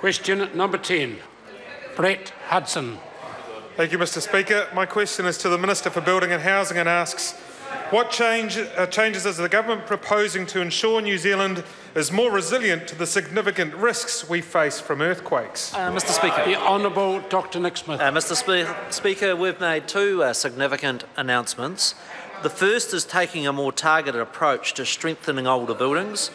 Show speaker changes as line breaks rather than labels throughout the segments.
Question number 10, Brett Hudson.
Thank you, Mr Speaker. My question is to the Minister for Building and Housing and asks, what changes is the government proposing to ensure New Zealand is more resilient to the significant risks we face from earthquakes?
Mr Speaker.
The Honourable Dr Nick Smith.
Mr Speaker, we've made two significant announcements. The first is taking a more targeted approach to strengthening older buildings.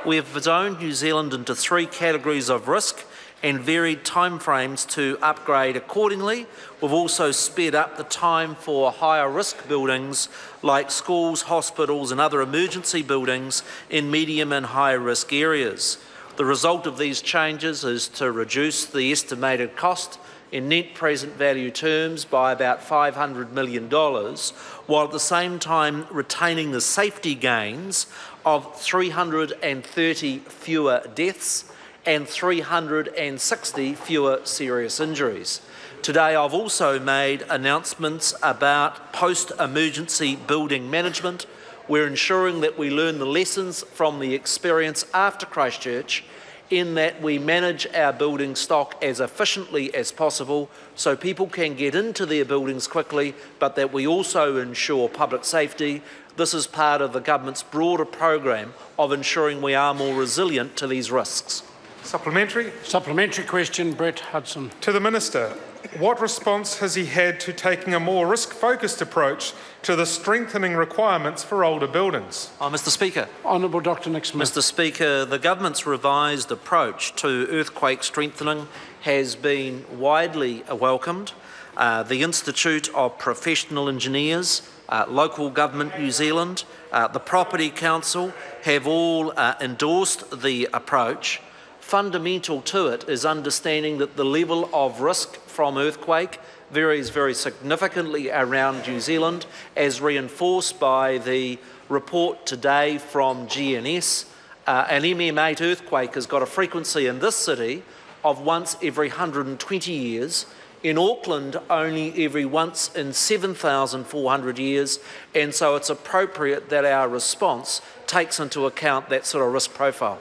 We have zoned New Zealand into three categories of risk and varied timeframes to upgrade accordingly. We've also sped up the time for higher risk buildings like schools, hospitals and other emergency buildings in medium and high risk areas. The result of these changes is to reduce the estimated cost in net present value terms by about $500 million, while at the same time retaining the safety gains of 330 fewer deaths and 360 fewer serious injuries. Today I've also made announcements about post-emergency building management. We're ensuring that we learn the lessons from the experience after Christchurch in that we manage our building stock as efficiently as possible so people can get into their buildings quickly, but that we also ensure public safety. This is part of the government's broader program of ensuring we are more resilient to these risks.
Supplementary.
Supplementary question, Brett Hudson.
To the Minister, what response has he had to taking a more risk-focused approach to the strengthening requirements for older buildings?
Mr Speaker.
Honourable Dr Nick Smith.
Mr Speaker, the government's revised approach to earthquake strengthening has been widely welcomed. The Institute of Professional Engineers, Local Government New Zealand, the Property Council have all endorsed the approach. Fundamental to it is understanding that the level of risk from earthquake varies very significantly around New Zealand, as reinforced by the report today from GNS. An MM8 earthquake has got a frequency in this city of once every 120 years, in Auckland only every once in 7,400 years, and so it's appropriate that our response takes into account that sort of risk profile.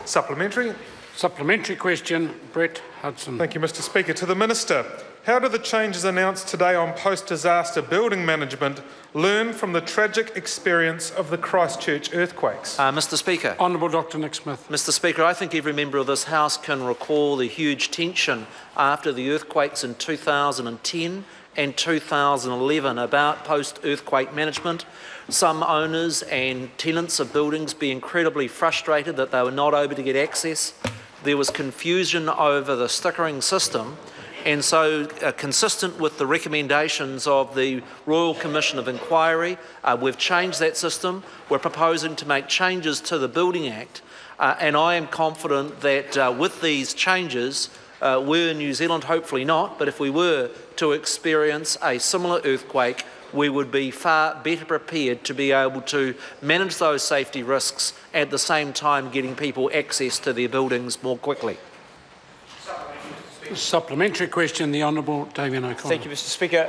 Supplementary.
Supplementary question, Brett Hudson.
Thank you, Mr Speaker. To the Minister, how do the changes announced today on post-disaster building management learn from the tragic experience of the Christchurch earthquakes?
Mr Speaker.
Honourable Dr Nick Smith.
Mr Speaker, I think every member of this House can recall the huge tension after the earthquakes in 2010 and 2011 about post-earthquake management. Some owners and tenants of buildings be incredibly frustrated that they were not able to get access. There was confusion over the stickering system, and so consistent with the recommendations of the Royal Commission of Inquiry, we've changed that system. We're proposing to make changes to the Building Act, and I am confident that with these changes, were New Zealand, hopefully not, but if we were to experience a similar earthquake, we would be far better prepared to be able to manage those safety risks at the same time getting people access to their buildings more quickly.
Supplementary question, the Honourable Damien O'Connor.
Thank you, Mr Speaker.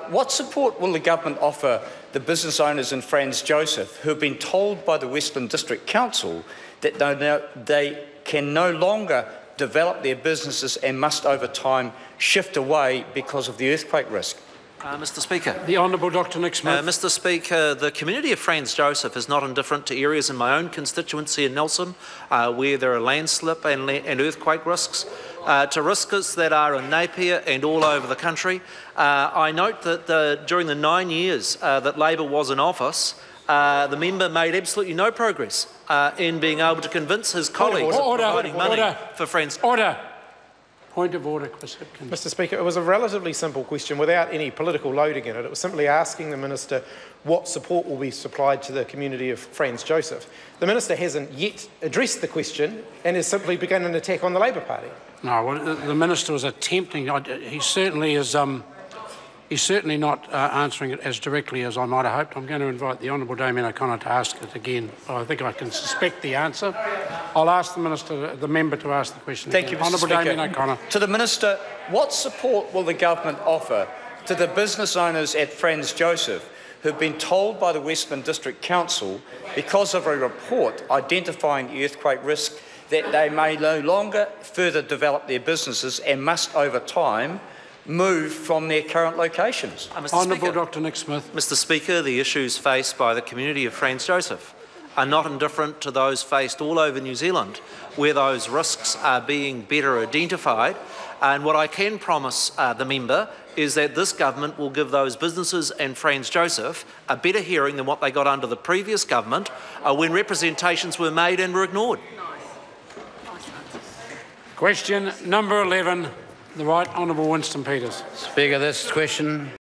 What support will the government offer the business owners in Franz Joseph who have been told by the Western District Council that they can no longer develop their businesses and must over time shift away because of the earthquake risk?
Mr Speaker.
The Honourable Dr Nick Smith.
Mr Speaker, the community of Franz Joseph is not indifferent to areas in my own constituency in Nelson where there are landslip and earthquake risks, to risks that are in Napier and all over the country. I note that during the 9 years that Labor was in office, the member made absolutely no progress in being able to convince his colleagues of providing money for Franz.
Order. Point of order, Chris Hipkins.
Mr Speaker, it was a relatively simple question without any political loading in it. It was simply asking the Minister what support will be supplied to the community of Franz Joseph. The Minister hasn't yet addressed the question and has simply begun an attack on the Labor Party.
No, well, the Minister was attempting. He certainly is. He's certainly not answering it as directly as I might have hoped. I'm going to invite the Honourable Damien O'Connor to ask it again. I think I can suspect the answer. I'll ask the member to ask the question
Thank
again.
you, Mr
Honourable
Speaker.
Damien O'Connor.
To the Minister, what support will the government offer to the business owners at Franz Joseph who've been told by the Western District Council, because of a report identifying the earthquake risk, that they may no longer further develop their businesses and must, over time, move from their current locations.
Honourable Dr Nick Smith.
Mr Speaker, the issues faced by the community of Franz Joseph are not indifferent to those faced all over New Zealand, where those risks are being better identified. And what I can promise the member is that this government will give those businesses and Franz Joseph a better hearing than what they got under the previous government when representations were made and were ignored.
Question number 11, the Right Honourable Winston Peters.
Speaker, this question